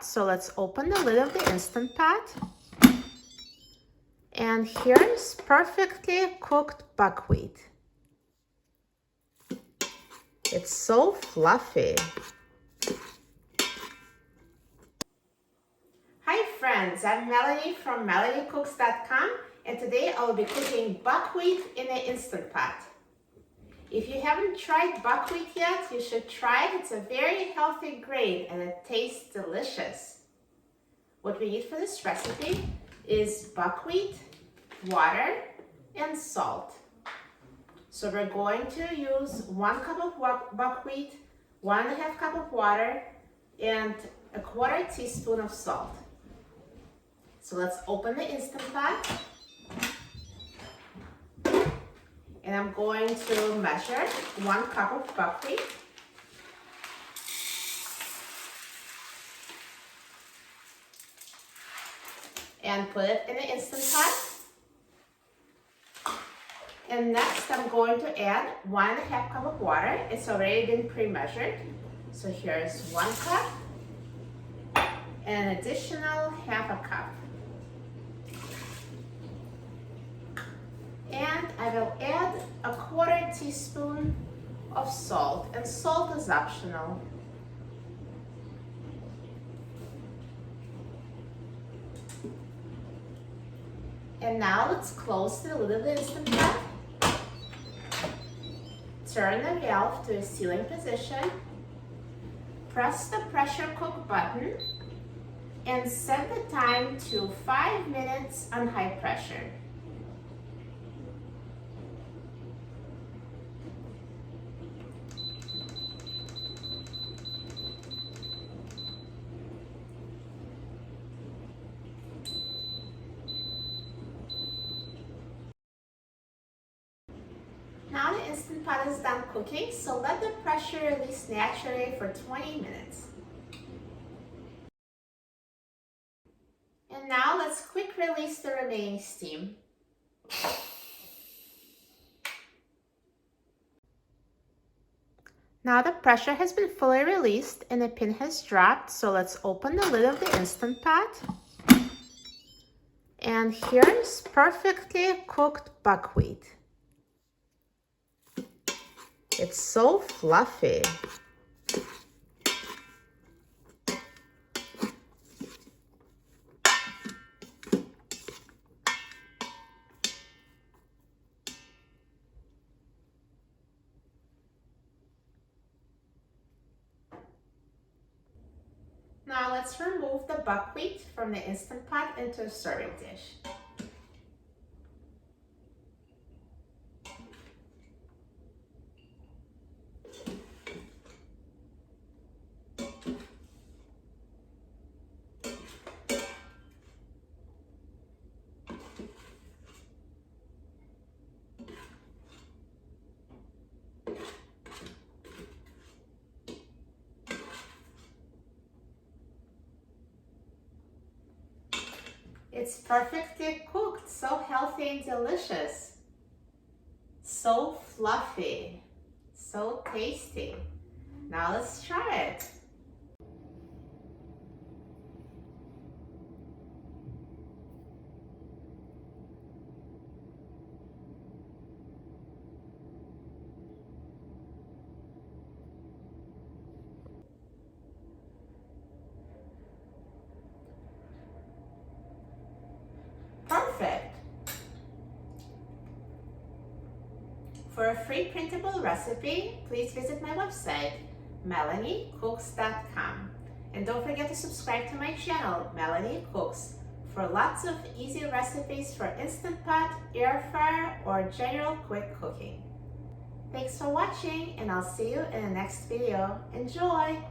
So let's open the lid of the Instant Pot. And here's perfectly cooked buckwheat. It's so fluffy. Hi friends, I'm Melanie from melaniecooks.com, and today I will be cooking buckwheat in an Instant Pot. If you haven't tried buckwheat yet, you should try it. It's a very healthy grain and it tastes delicious. What we need for this recipe is buckwheat, water, and salt. So we're going to use 1 cup of buckwheat, 1.5 cup of water, and 1/4 teaspoon of salt. So let's open the Instant Pot. And I'm going to measure 1 cup of buckwheat. And put it in the Instant Pot. And next I'm going to add 1.5 cup of water. It's already been pre-measured. So here's 1 cup and an additional 1/2 cup. And I will add 1/4 teaspoon of salt, and salt is optional. And now let's close the lid of the Instant Pot. Turn the valve to a sealing position. Press the pressure cook button and set the time to 5 minutes on high pressure. Now the Instant Pot is done cooking, so let the pressure release naturally for 20 minutes. And now let's quick release the remaining steam. Now the pressure has been fully released and the pin has dropped, so let's open the lid of the Instant Pot. And here's perfectly cooked buckwheat. It's so fluffy. Now let's remove the buckwheat from the Instant Pot into a serving dish. It's perfectly cooked, so healthy and delicious. So fluffy, so tasty. Now let's try it. Perfect. For a free printable recipe, please visit my website, melaniecooks.com. And don't forget to subscribe to my channel, Melanie Cooks, for lots of easy recipes for Instant Pot, air fryer, or general quick cooking. Thanks for watching, and I'll see you in the next video. Enjoy!